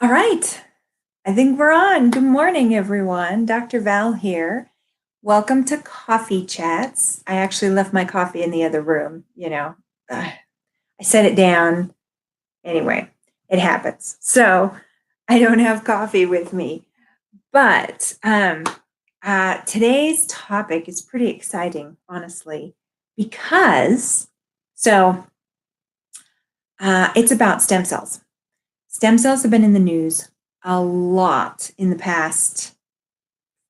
All right, I think we're on. Good morning, everyone. Dr. Val here. Welcome to Coffee Chats. I actually left my coffee in the other room. I set it down. Anyway, it happens. So I don't have coffee with me. But today's topic is pretty exciting, honestly, because it's about stem cells. Stem cells have been in the news a lot in the past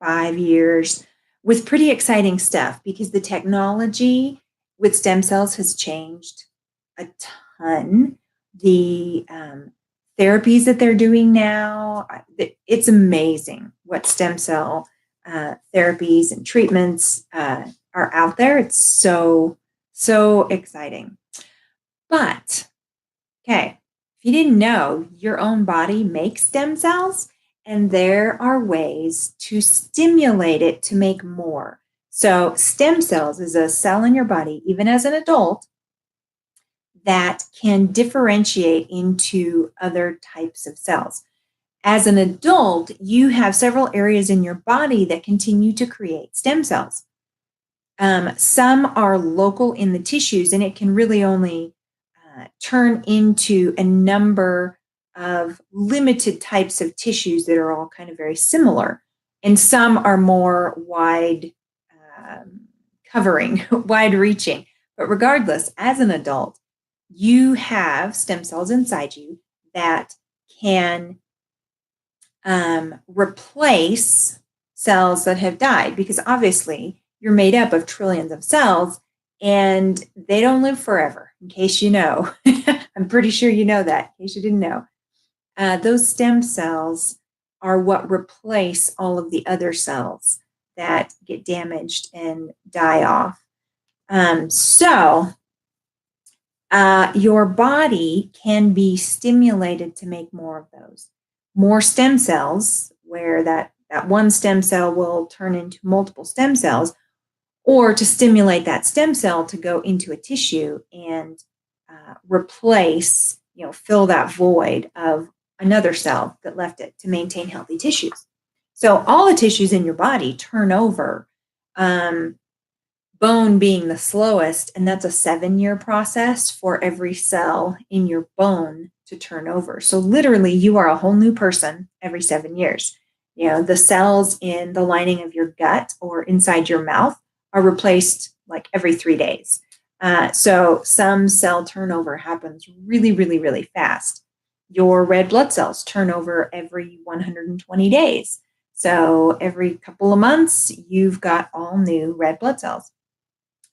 5 years with pretty exciting stuff because the technology with stem cells has changed a ton. The therapies that they're doing now, it's amazing what stem cell therapies and treatments are out there. It's so exciting. But, okay, if you didn't know, your own body makes stem cells, and there are ways to stimulate it to make more. So stem cells is a cell in your body, even as an adult, that can differentiate into other types of cells. As an adult, you have several areas in your body that continue to create stem cells. Some are local in the tissues, and it can really only turn into a number of limited types of tissues that are all kind of very similar. And some are more wide covering, wide reaching. But regardless, as an adult, you have stem cells inside you that can replace cells that have died, because obviously you're made up of trillions of cells and they don't live forever, in case you know. I'm pretty sure you know that, in case you didn't know. Those stem cells are what replace all of the other cells that get damaged and die off. Your body can be stimulated to make more of those. More stem cells, where that one stem cell will turn into multiple stem cells, or to stimulate that stem cell to go into a tissue and replace, fill that void of another cell that left it to maintain healthy tissues. So all the tissues in your body turn over, bone being the slowest, and that's a 7-year process for every cell in your bone to turn over. So literally, you are a whole new person every 7 years. The cells in the lining of your gut or inside your mouth are replaced like every 3 days. So some cell turnover happens really, really, really fast. Your red blood cells turn over every 120 days. So every couple of months, you've got all new red blood cells.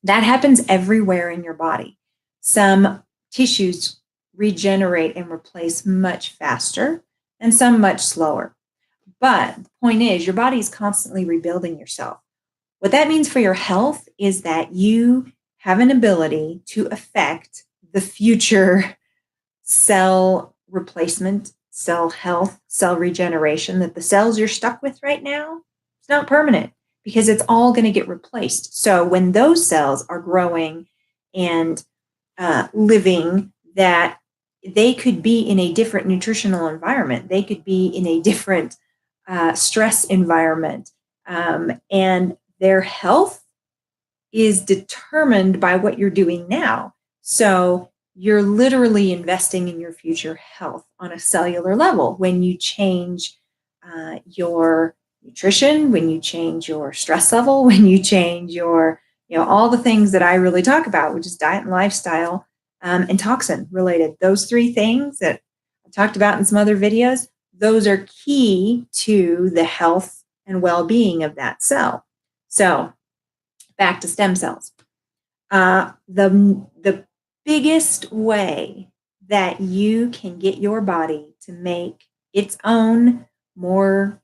That happens everywhere in your body. Some tissues regenerate and replace much faster, and some much slower. But the point is, your body is constantly rebuilding yourself. What that means for your health is that you have an ability to affect the future cell replacement, cell health, cell regeneration, that the cells you're stuck with right now, it's not permanent because it's all going to get replaced. So when those cells are growing and living, that they could be in a different nutritional environment. They could be in a different stress environment. And their health is determined by what you're doing now. So you're literally investing in your future health on a cellular level when you change your nutrition, when you change your stress level, when you change your, all the things that I really talk about, which is diet and lifestyle and toxin related. Those 3 things that I talked about in some other videos, those are key to the health and well-being of that cell. So back to stem cells. The biggest way that you can get your body to make its own more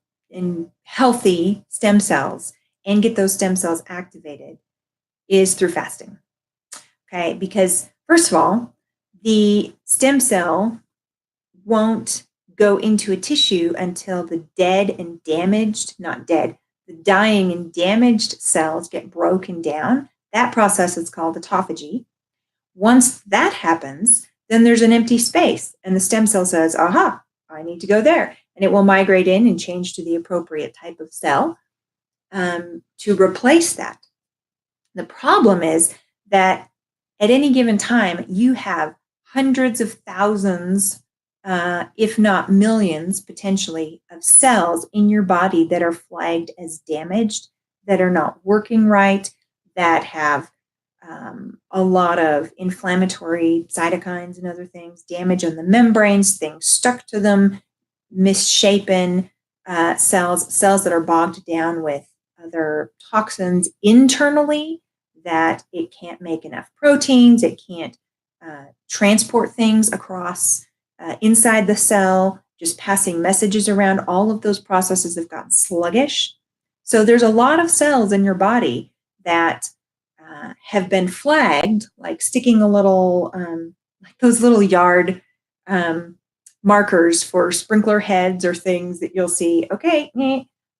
healthy stem cells and get those stem cells activated is through fasting. Okay, because first of all, the stem cell won't go into a tissue until the dying and damaged cells get broken down. That process is called autophagy. Once that happens, then there's an empty space, and the stem cell says, aha, I need to go there. And it will migrate in and change to the appropriate type of cell to replace that. The problem is that at any given time, you have hundreds of thousands, if not millions, potentially, of cells in your body that are flagged as damaged, that are not working right, that have a lot of inflammatory cytokines and other things, damage on the membranes, things stuck to them, misshapen cells that are bogged down with other toxins internally, that it can't make enough proteins, it can't transport things across inside the cell, just passing messages around. All of those processes have gotten sluggish. So there's a lot of cells in your body that have been flagged, like sticking a little, like those little yard markers for sprinkler heads or things that you'll see. Okay,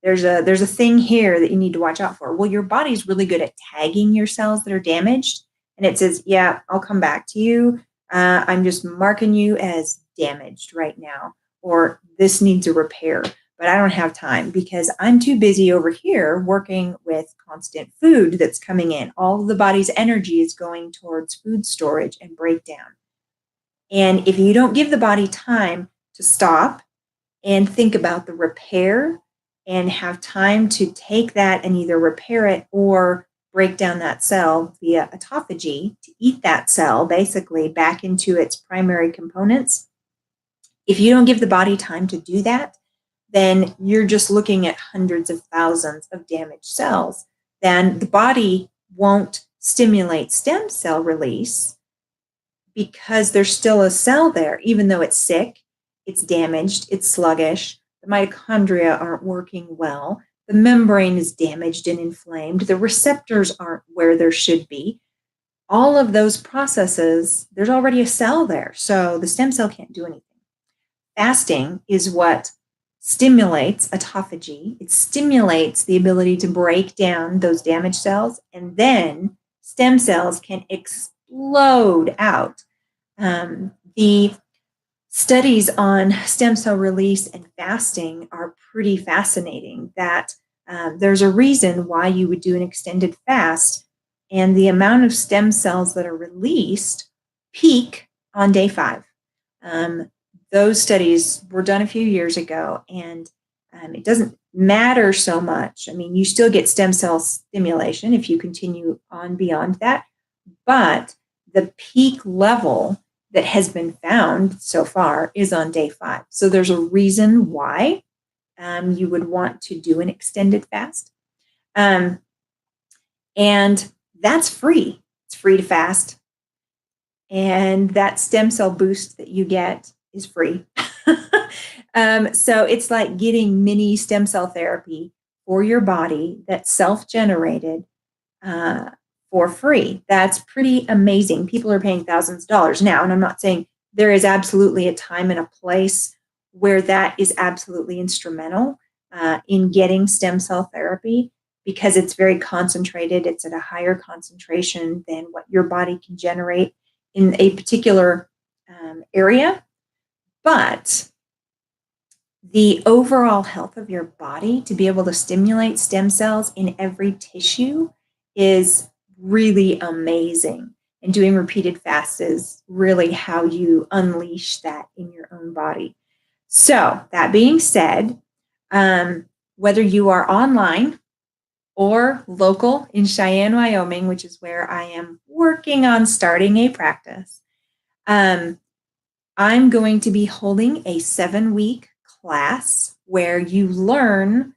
there's a thing here that you need to watch out for. Well, your body's really good at tagging your cells that are damaged, and it says, yeah, I'll come back to you. I'm just marking you as damaged right now, or this needs a repair, but I don't have time because I'm too busy over here working with constant food that's coming in. All of the body's energy is going towards food storage and breakdown. And if you don't give the body time to stop and think about the repair and have time to take that and either repair it or break down that cell via autophagy to eat that cell basically back into its primary components, if you don't give the body time to do that, then you're just looking at hundreds of thousands of damaged cells. Then the body won't stimulate stem cell release because there's still a cell there, even though it's sick, it's damaged, it's sluggish, the mitochondria aren't working well, the membrane is damaged and inflamed, the receptors aren't where there should be. All of those processes, there's already a cell there, so the stem cell can't do anything. Fasting is what stimulates autophagy. It stimulates the ability to break down those damaged cells, and then stem cells can explode out. The studies on stem cell release and fasting are pretty fascinating. That there's a reason why you would do an extended fast, and the amount of stem cells that are released peak on day 5. Those studies were done a few years ago, and it doesn't matter so much. I mean, you still get stem cell stimulation if you continue on beyond that, but the peak level that has been found so far is on day 5. So there's a reason why you would want to do an extended fast. And that's free. It's free to fast. And that stem cell boost that you get is free. So it's like getting mini stem cell therapy for your body that's self-generated for free. That's pretty amazing. People are paying thousands of dollars now, and I'm not saying there is absolutely a time and a place where that is absolutely instrumental in getting stem cell therapy, because it's very concentrated. It's at a higher concentration than what your body can generate in a particular area. But the overall health of your body, to be able to stimulate stem cells in every tissue, is really amazing. And doing repeated fasts is really how you unleash that in your own body. So that being said, whether you are online or local in Cheyenne, Wyoming, which is where I am working on starting a practice, I'm going to be holding a 7-week class where you learn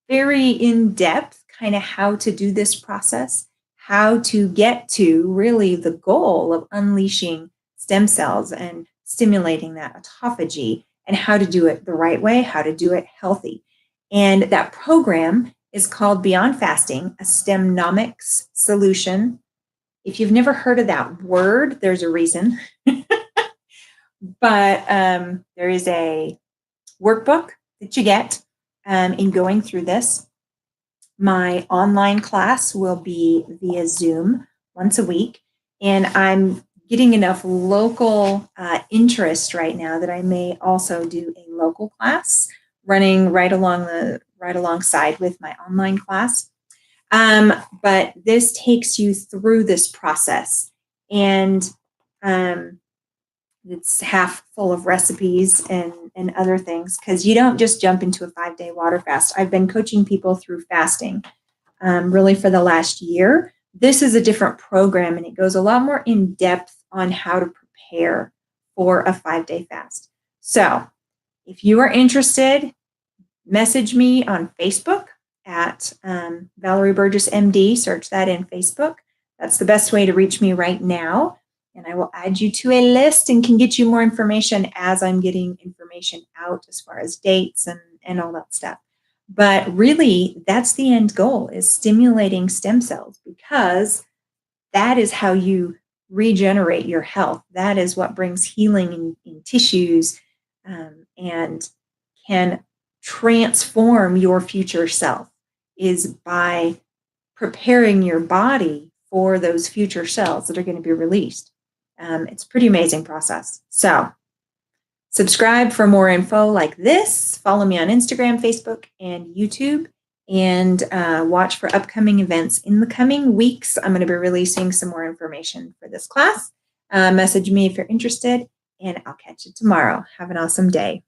very in-depth kind of how to do this process, how to get to really the goal of unleashing stem cells and stimulating that autophagy, and how to do it the right way, how to do it healthy. And that program is called Beyond Fasting, a Stemnomics Solution. If you've never heard of that word, there's a reason. But there is a workbook that you get in going through this. My online class will be via Zoom once a week, and I'm getting enough local interest right now that I may also do a local class running right alongside with my online class. But this takes you through this process, and it's half full of recipes and other things, because you don't just jump into a 5-day water fast. I've been coaching people through fasting really for the last year. This is a different program, and it goes a lot more in depth on how to prepare for a 5-day fast. So if you are interested, message me on Facebook at Valerie Burgess MD. Search that in Facebook. That's the best way to reach me right now. And I will add you to a list and can get you more information as I'm getting information out as far as dates and all that stuff. But really, that's the end goal, is stimulating stem cells, because that is how you regenerate your health. That is what brings healing in tissues and can transform your future self, is by preparing your body for those future cells that are going to be released. It's a pretty amazing process. So subscribe for more info like this. Follow me on Instagram, Facebook, and YouTube, and watch for upcoming events. In the coming weeks, I'm going to be releasing some more information for this class. Message me if you're interested, and I'll catch you tomorrow. Have an awesome day.